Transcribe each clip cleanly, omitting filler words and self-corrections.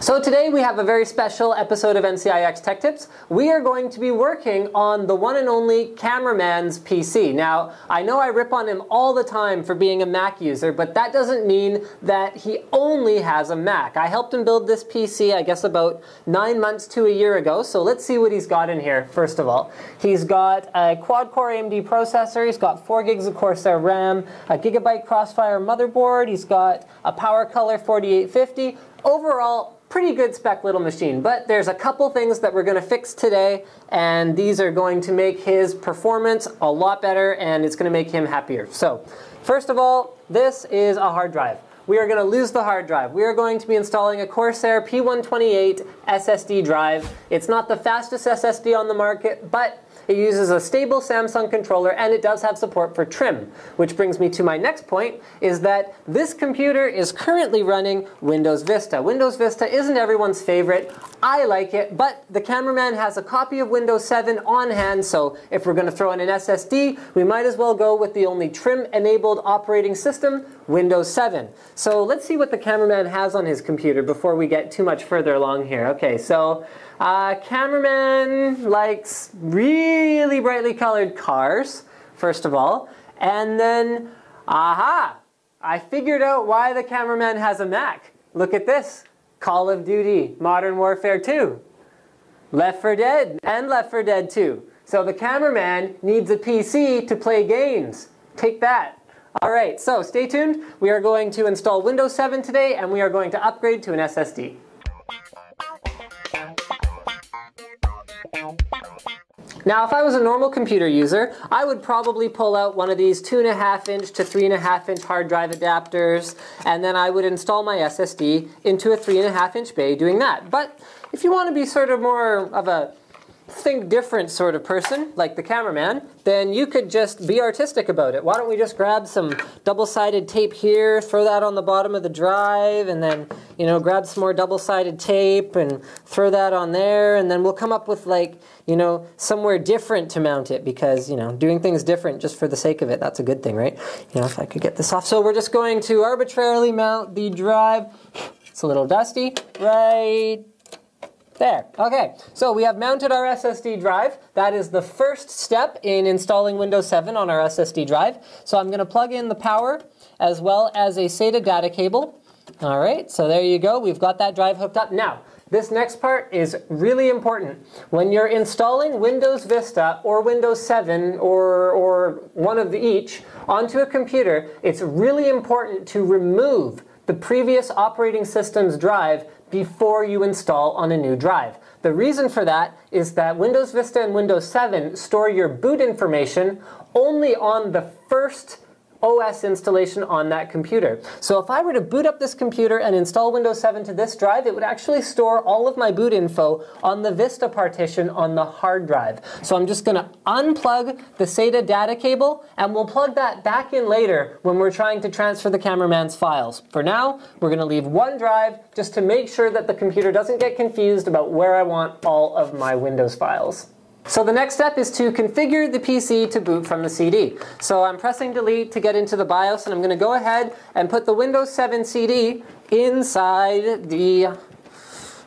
So today we have a very special episode of NCIX Tech Tips. We are going to be working on the one and only Cameraman's PC. Now, I know I rip on him all the time for being a Mac user, but that doesn't mean that he only has a Mac. I helped him build this PC, I guess about 9 months to a year ago, so let's see what he's got in here, first of all. He's got a quad-core AMD processor, he's got 4 gigs of Corsair RAM, a Gigabyte Crossfire motherboard, he's got a PowerColor 4850. Overall, pretty good spec little machine, but there's a couple things that we're going to fix today, and these are going to make his performance a lot better, and it's going to make him happier. So, first of all, this is a hard drive. We are going to lose the hard drive. We are going to be installing a Corsair P128 SSD drive. It's not the fastest SSD on the market, but it uses a stable Samsung controller, and it does have support for trim. Which brings me to my next point, is that this computer is currently running Windows Vista. Windows Vista isn't everyone's favorite. I like it, but the Cameraman has a copy of Windows 7 on hand, so if we're going to throw in an SSD, we might as well go with the only trim-enabled operating system, Windows 7. So let's see what the Cameraman has on his computer before we get too much further along here. Okay, so Cameraman likes really brightly colored cars, first of all. And then, aha! I figured out why the Cameraman has a Mac. Look at this. Call of Duty, Modern Warfare 2, Left 4 Dead, and Left 4 Dead 2. So the Cameraman needs a PC to play games. Take that. Alright, so stay tuned. We are going to install Windows 7 today, and we are going to upgrade to an SSD. Now, if I was a normal computer user, I would probably pull out one of these 2.5-inch to 3.5-inch hard drive adapters, and then I would install my SSD into a 3.5-inch bay doing that. But if you want to be sort of more of a think different sort of person, like the Cameraman, then you could just be artistic about it. Why don't we just grab some double-sided tape here, throw that on the bottom of the drive, and then, you know, grab some more double-sided tape and throw that on there, and then we'll come up with, like, you know, somewhere different to mount it, because, you know, doing things different just for the sake of it, that's a good thing, right? You know, if I could get this off. So we're just going to arbitrarily mount the drive. It's a little dusty. Right there. Okay, so we have mounted our SSD drive. That is the first step in installing Windows 7 on our SSD drive. So I'm going to plug in the power as well as a SATA data cable. All right, so there you go. We've got that drive hooked up. Now, this next part is really important. When you're installing Windows Vista or Windows 7 or one of each onto a computer, it's really important to remove the previous operating system's drive before you install on a new drive. The reason for that is that Windows Vista and Windows 7 store your boot information only on the first OS installation on that computer. So if I were to boot up this computer and install Windows 7 to this drive, it would actually store all of my boot info on the Vista partition on the hard drive. So I'm just going to unplug the SATA data cable, and we'll plug that back in later when we're trying to transfer the Cameraman's files. For now, we're going to leave one drive just to make sure that the computer doesn't get confused about where I want all of my Windows files. So the next step is to configure the PC to boot from the CD. So I'm pressing delete to get into the BIOS, and I'm going to go ahead and put the Windows 7 CD inside the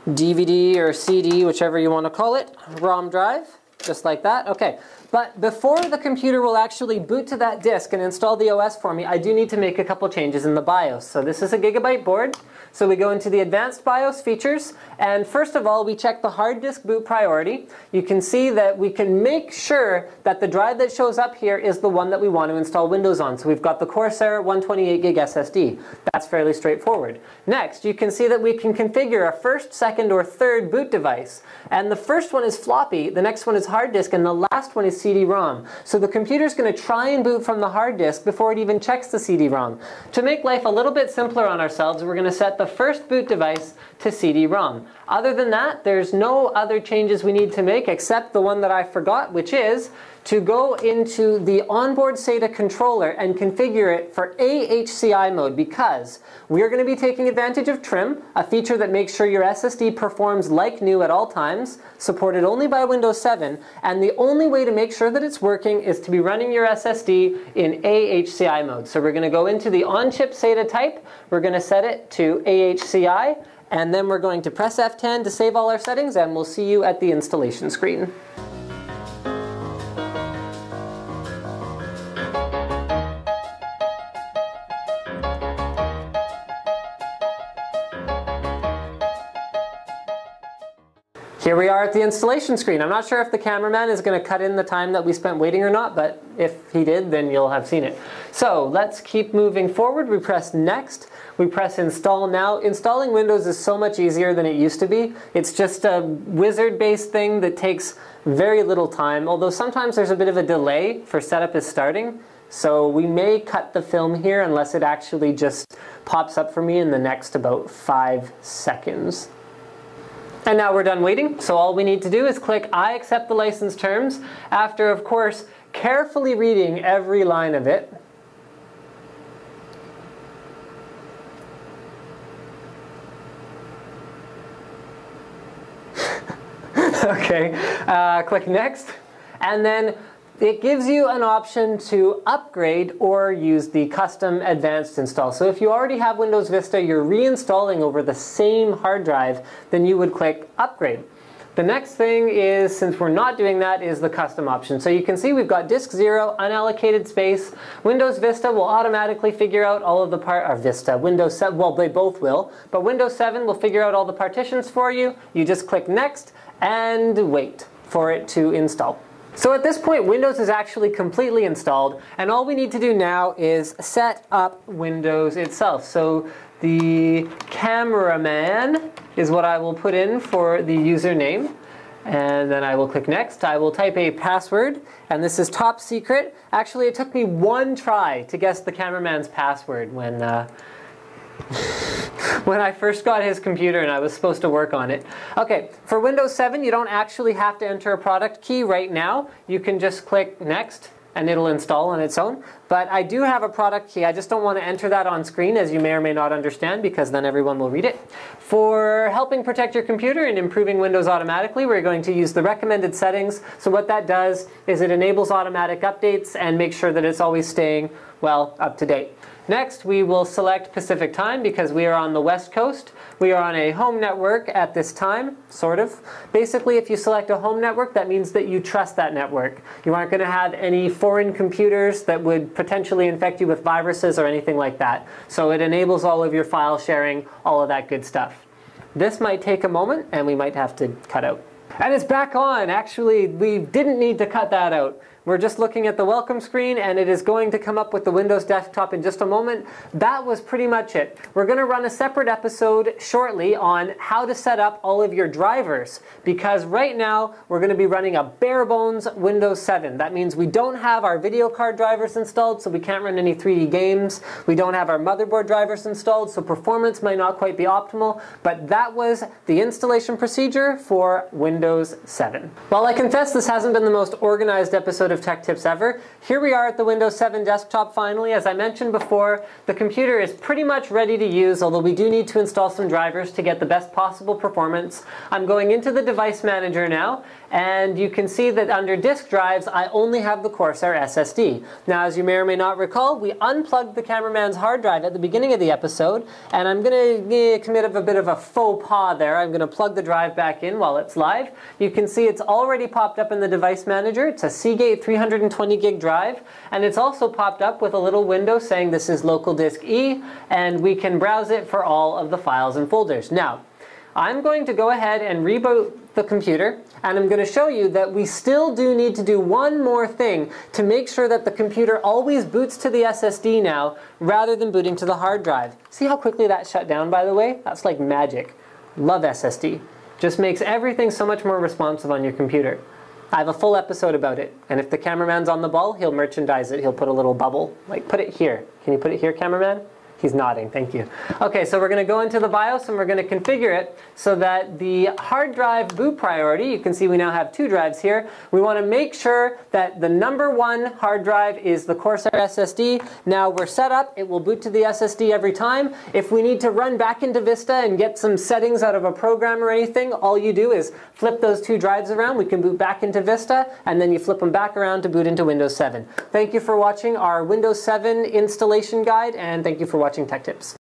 DVD or CD, whichever you want to call it, ROM drive, just like that. Okay. But before the computer will actually boot to that disk and install the OS for me, I do need to make a couple changes in the BIOS. So this is a Gigabyte board. So we go into the Advanced BIOS features, and first of all, we check the hard disk boot priority. You can see that we can make sure that the drive that shows up here is the one that we want to install Windows on. So we've got the Corsair 128 gig SSD. That's fairly straightforward. Next, you can see that we can configure a first, second, or third boot device. And the first one is floppy, the next one is hard disk, and the last one is CD-ROM. So the computer's going to try and boot from the hard disk before it even checks the CD-ROM. To make life a little bit simpler on ourselves, we're going to set the first boot device to CD-ROM. Other than that, there's no other changes we need to make except the one that I forgot, which is to go into the onboard SATA controller and configure it for AHCI mode, because we are going to be taking advantage of trim, a feature that makes sure your SSD performs like new at all times, supported only by Windows 7, and the only way to make sure that it's working is to be running your SSD in AHCI mode. So we're going to go into the on-chip SATA type, we're going to set it to AHCI, and then we're going to press F10 to save all our settings, and we'll see you at the installation screen. Here we are at the installation screen. I'm not sure if the cameraman is going to cut in the time that we spent waiting or not, but if he did, then you'll have seen it. So let's keep moving forward. We press next. We press install now. Installing Windows is so much easier than it used to be. It's just a wizard-based thing that takes very little time, although sometimes there's a bit of a delay for setup is starting. So we may cut the film here unless it actually just pops up for me in the next about 5 seconds. And now we're done waiting, so all we need to do is click I accept the license terms, after, of course, carefully reading every line of it. Okay, click next, and then it gives you an option to upgrade or use the custom advanced install. So if you already have Windows Vista, you're reinstalling over the same hard drive, then you would click upgrade. The next thing is, since we're not doing that, is the custom option. So you can see we've got disk 0, unallocated space. Windows Vista will automatically figure out all of the Windows 7, well, they both will, but Windows 7 will figure out all the partitions for you. You just click next and wait for it to install. So at this point, Windows is actually completely installed, and all we need to do now is set up Windows itself. So the Cameraman is what I will put in for the username, and then I will click next. I will type a password, and this is top secret. Actually, it took me 1 try to guess the Cameraman's password when I first got his computer and I was supposed to work on it. Okay, for Windows 7, you don't actually have to enter a product key right now. You can just click next and it'll install on its own. But I do have a product key. I just don't want to enter that on screen, as you may or may not understand, because then everyone will read it. For helping protect your computer and improving Windows automatically, we're going to use the recommended settings. So what that does is it enables automatic updates and makes sure that it's always staying, well, up to date. Next, we will select Pacific time because we are on the West Coast. We are on a home network at this time, sort of. Basically, if you select a home network, that means that you trust that network. You aren't going to have any foreign computers that would potentially infect you with viruses or anything like that. So it enables all of your file sharing, all of that good stuff. This might take a moment, and we might have to cut out. And it's back on. Actually, we didn't need to cut that out. We're just looking at the welcome screen, and it is going to come up with the Windows desktop in just a moment. That was pretty much it. We're going to run a separate episode shortly on how to set up all of your drivers, because right now we're going to be running a bare bones Windows 7. That means we don't have our video card drivers installed, so we can't run any 3D games. We don't have our motherboard drivers installed, so performance might not quite be optimal, but that was the installation procedure for Windows 7. While I confess this hasn't been the most organized episode of Tech Tips ever, here we are at the Windows 7 desktop finally. As I mentioned before, the computer is pretty much ready to use, although we do need to install some drivers to get the best possible performance. I'm going into the device manager now, and you can see that under disk drives, I only have the Corsair SSD. Now, as you may or may not recall, we unplugged the Cameraman's hard drive at the beginning of the episode, and I'm going to commit a bit of a faux pas there. I'm going to plug the drive back in while it's live. You can see it's already popped up in the device manager. It's a Seagate 320 gig drive, and it's also popped up with a little window saying this is local disk E, and we can browse it for all of the files and folders. Now, I'm going to go ahead and reboot the computer, and I'm going to show you that we still do need to do one more thing to make sure that the computer always boots to the SSD now rather than booting to the hard drive. See how quickly that shut down, by the way? That's like magic. Love SSD. Just makes everything so much more responsive on your computer. I have a full episode about it, and if the cameraman's on the ball, he'll merchandise it. He'll put a little bubble. Like, put it here. Can you put it here, cameraman? He's nodding, thank you. Okay, so we're going to go into the BIOS and we're going to configure it so that the hard drive boot priority, you can see we now have 2 drives here. We want to make sure that the #1 hard drive is the Corsair SSD. Now we're set up, it will boot to the SSD every time. If we need to run back into Vista and get some settings out of a program or anything, all you do is flip those 2 drives around. We can boot back into Vista, and then you flip them back around to boot into Windows 7. Thank you for watching our Windows 7 installation guide, and thank you for watching Tech Tips.